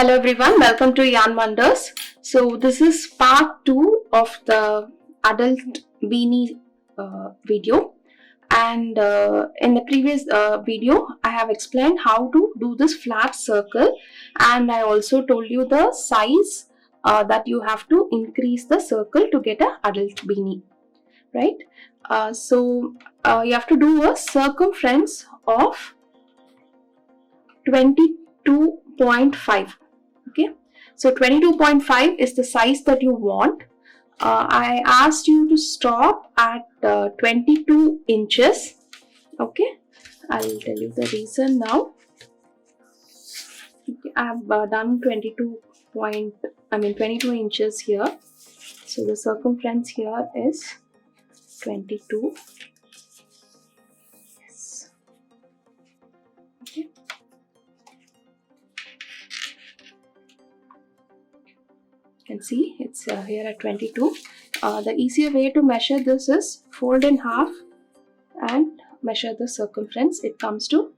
Hello everyone, welcome to Yarn Wonders. So this is part 2 of the adult beanie video, and in the previous video I have explained how to do this flat circle, and I also told you the size that you have to increase the circle to get an adult beanie, right? So you have to do a circumference of 22.5. Okay, so 22.5 is the size that you want. I asked you to stop at 22 inches. Okay, I'll tell you the reason now. Okay, I've done 22 inches here. So the circumference here is 22. Yes. Okay. Can see it's here at 22. The easier way to measure this is fold in half and measure the circumference. It comes to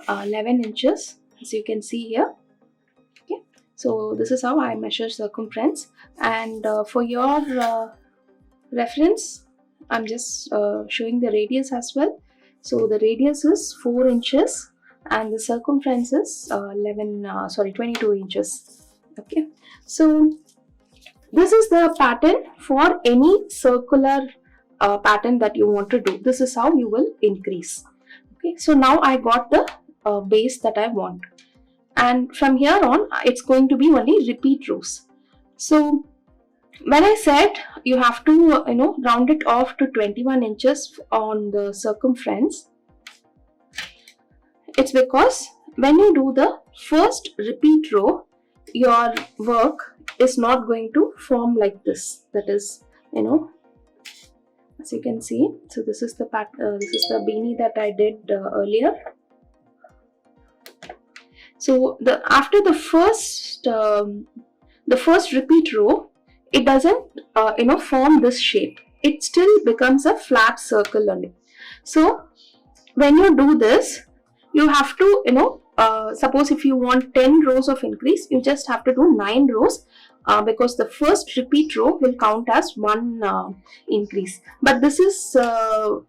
11 inches, as you can see here. Okay, so this is how I measure circumference, and for your reference I'm just showing the radius as well. So the radius is 4 inches and the circumference is 22 inches. Okay, so this is the pattern for any circular pattern that you want to do. This is how you will increase. Okay, so now I got the base that I want, and from here on it's going to be only repeat rows. So when I said you have to round it off to 21 inches on the circumference, it's because when you do the first repeat row, your work is not going to form like this. That is, as you can see. So this is the this is the beanie that I did earlier. So after the first repeat row, it doesn't form this shape. It still becomes a flat circle only. So when you do this, you have to suppose if you want 10 rows of increase, you just have to do 9 rows because the first repeat row will count as one increase. But this will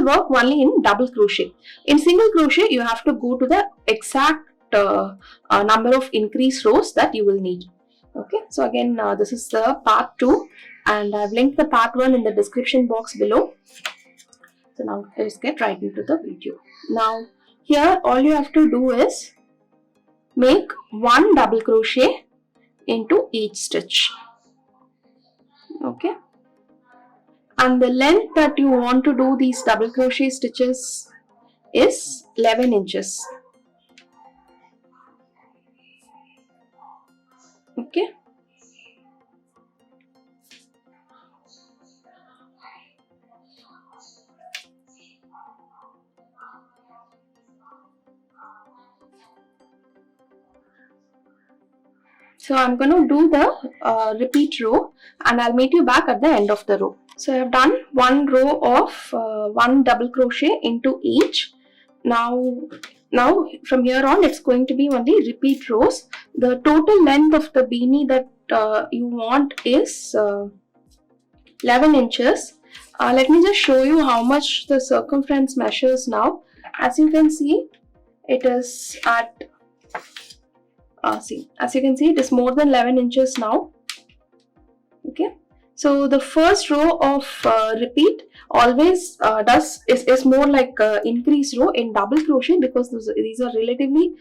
work only in double crochet. In single crochet, you have to go to the exact number of increase rows that you will need. Okay, so again this is the part 2, and I've linked the part 1 in the description box below. So now let's get right into the video. Now here all you have to do is make 1 double crochet into each stitch. Okay, and the length that you want to do these double crochet stitches is 11 inches. Okay, so I'm going to do the repeat row, and I'll meet you back at the end of the row. So I've done one row of 1 double crochet into each. Now from here on it's going to be only repeat rows. The total length of the beanie that you want is 11 inches. Let me just show you how much the circumference measures now. As you can see, it is at as you can see, it is more than 11 inches now. Okay, so the first row of repeat always is more like increase row in double crochet, because these are relatively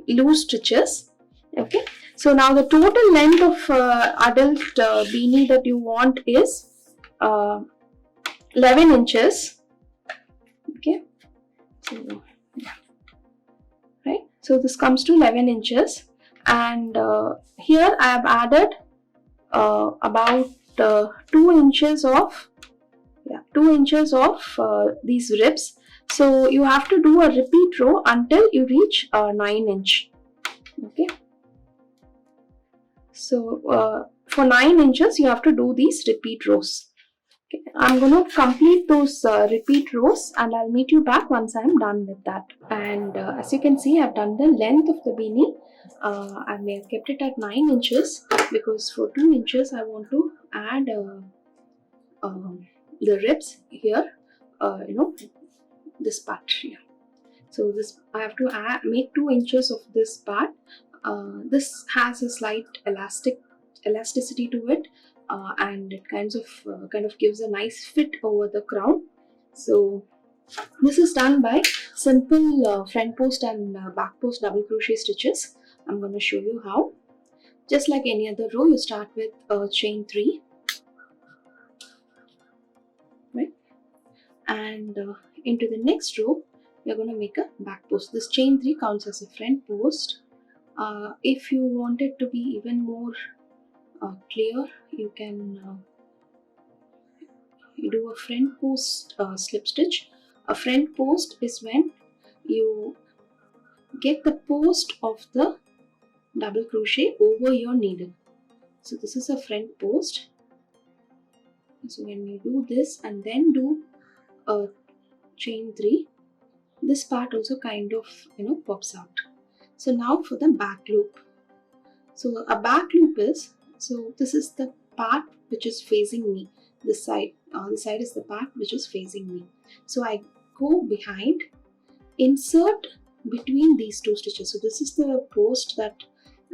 loose stitches. Okay, so now the total length of adult beanie that you want is 11 inches. Okay, so yeah, right, so this comes to 11 inches, and here I have added about 2 inches of these ribs. So you have to do a repeat row until you reach 9 inch. Okay, so for 9 inches you have to do these repeat rows. Okay, I'm going to complete those repeat rows, and I'll meet you back once I'm done with that. And as you can see, I've done the length of the beanie. I may have kept it at 9 inches because for 2 inches I want to add the ribs here, this part here. So this I have to make 2 inches of this part. This has a slight elasticity to it, and it kind of gives a nice fit over the crown. So this is done by simple front post and back post double crochet stitches. I'm going to show you how. Just like any other row, you start with chain 3, right? And into the next row, you're going to make a back post. This chain 3 counts as a front post. If you want it to be even more clear, you can do a front post slip stitch. A front post is when you get the post of the double crochet over your needle. So this is a front post. So when you do this and then do a chain 3, this part also kind of pops out. So now for the back loop. So a back loop is, so this is the part which is facing me, this side. The side is the part which is facing me. So I go behind, insert between these two stitches. So this is the post that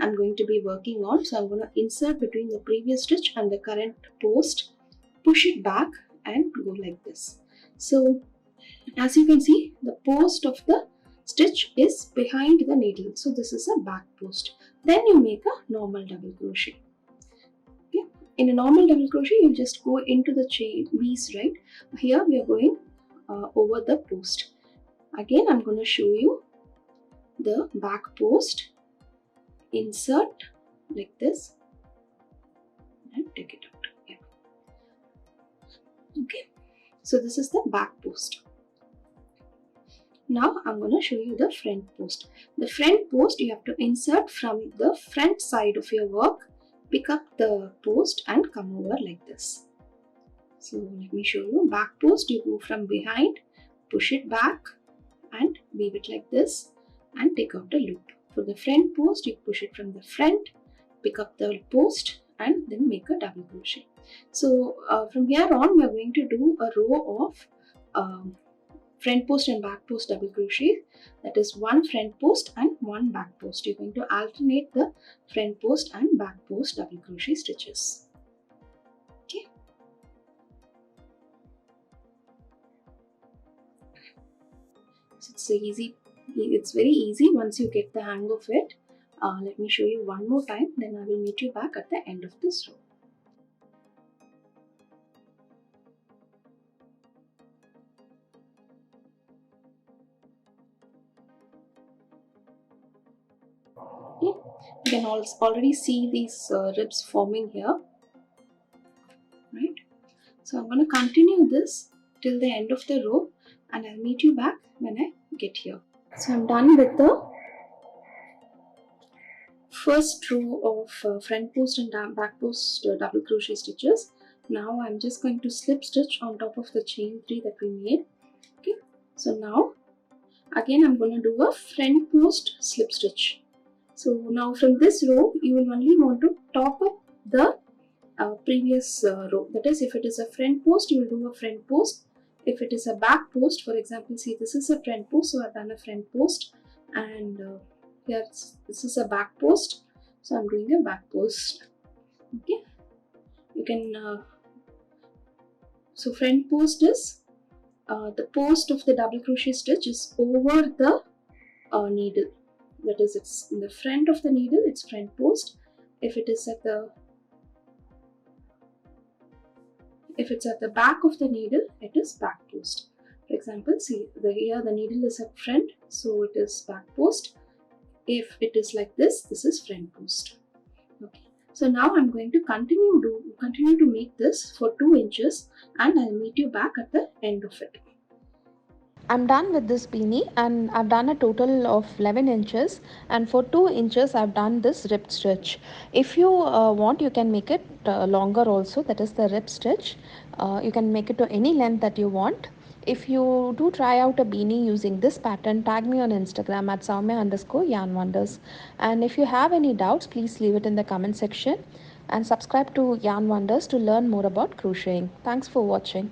I'm going to be working on. So I'm going to insert between the previous stitch and the current post, push it back and go like this. So as you can see, the post of the stitch is behind the needle. So this is a back post. Then you make a normal double crochet. Okay. In a normal double crochet, you just go into the chain V's, right? Here we are going over the post. Again, I'm going to show you the back post. Insert like this and take it out. Yeah. Okay. So this is the back post. Now I'm going to show you the front post. The front post you have to insert from the front side of your work, pick up the post and come over like this. So let me show you. Back post, you go from behind, push it back and weave it like this and take out the loop. For the front post, you push it from the front, pick up the post and then make a double crochet. So from here on we are going to do a row of front post and back post double crochet. That is one front post and one back post. You're going to alternate the front post and back post double crochet stitches. Okay. So it's very easy once you get the hang of it. Let me show you one more time, then I will meet you back at the end of this row. Okay. You can already see these ribs forming here, right? So I'm going to continue this till the end of the row and I'll meet you back when I get here. So I'm done with the first row of front post and back post double crochet stitches. Now I'm just going to slip stitch on top of the chain 3 that we made. Okay, so now again I'm going to do a front post slip stitch. So now from this row you will only want to top up the previous row. That is, if it is a front post, you will do a front post. If it is a back post, for example, see this is a front post, so I've done a front post, and here this is a back post, so I'm doing a back post. Okay, you can so front post is the post of the double crochet stitch is over the needle. That is, it's in the front of the needle, it's front post. If it's at the back of the needle, it is back post. For example, see here the needle is at front, so it is back post. If it is like this, this is front post. Okay. So now I'm going to continue to make this for 2 inches, and I'll meet you back at the end of it. I'm done with this beanie and I've done a total of 11 inches, and for 2 inches I've done this rib stitch. If you want, you can make it longer also, that is the rib stitch. You can make it to any length that you want. If you do try out a beanie using this pattern, tag me on Instagram at Soumya underscore yarn wonders. And if you have any doubts, please leave it in the comment section and subscribe to Yarn Wonders to learn more about crocheting. Thanks for watching.